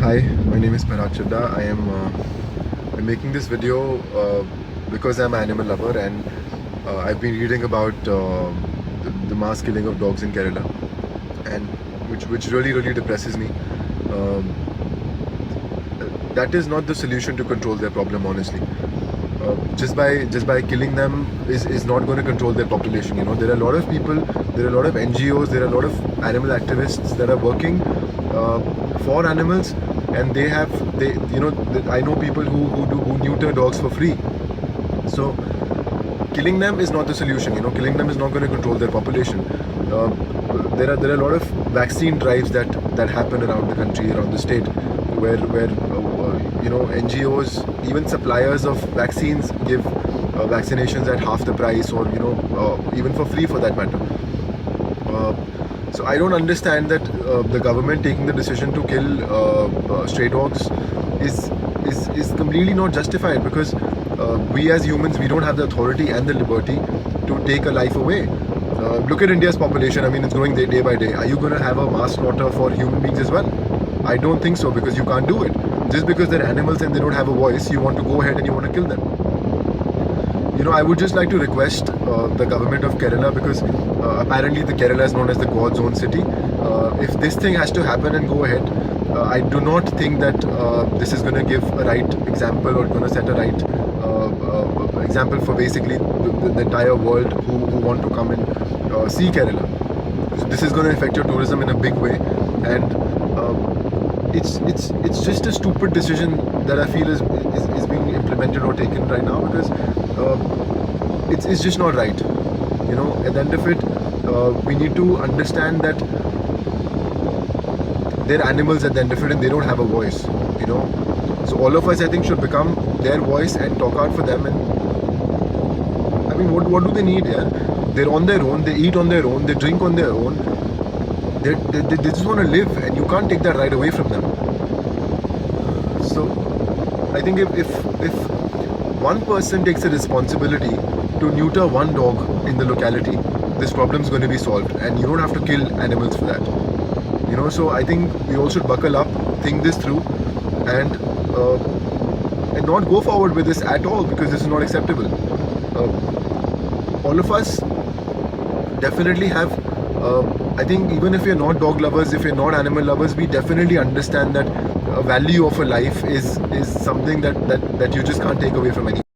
Hi, my name is Parag Chadda. I'm making this video because I'm an animal lover and I've been reading about the mass killing of dogs in Kerala, and which really depresses me. Um, that is not the solution to control their problem, honestly. Just by killing them is not going to control their population. You know, there are a lot of people, there are a lot of NGOs, there are a lot of animal activists that are working for animals, and they I know people who neuter dogs for free. So killing them is not the solution. You know, killing them is not going to control their population. Uh, there are a lot of vaccine drives that happen around the country, around the state, where NGOs, even suppliers of vaccines, give vaccinations at half the price, or even for free for that matter. So I don't understand that the government taking the decision to kill stray dogs is completely not justified, because we as humans, we don't have the authority and the liberty to take a life away. Look at India's population. I mean, it's growing day by day. Are you going to have a mass slaughter for human beings as well? I don't think so, because you can't do it. Just because they're animals and they don't have a voice, you want to go ahead and you want to kill them. You know, I would just like to request the government of Kerala, because apparently the Kerala is known as the God's own city. If this thing has to happen and go ahead, I do not think that this is going to give a right example, or going to set a right example for basically the entire world who want to come and see Kerala. So this is going to affect your tourism in a big way, and it's just a stupid decision that I feel is being implemented or taken right now, because it's just not right. You know, at the end of it, we need to understand that they're animals at the end of it, and they don't have a voice. You know, so all of us, I think, should become their voice and talk out for them. And I mean, what do they need? Yeah, they're on their own. They eat on their own. They drink on their own. They just want to live, and you can't take that right away from them. So I think if one person takes a responsibility to neuter one dog in the locality, this problem is going to be solved, and you don't have to kill animals for that. You know, so I think we all should buckle up, think this through, and not go forward with this at all, because this is not acceptable. All of us definitely have. I think even if you're not dog lovers, if you're not animal lovers, we definitely understand that value of a life is something that you just can't take away from anyone.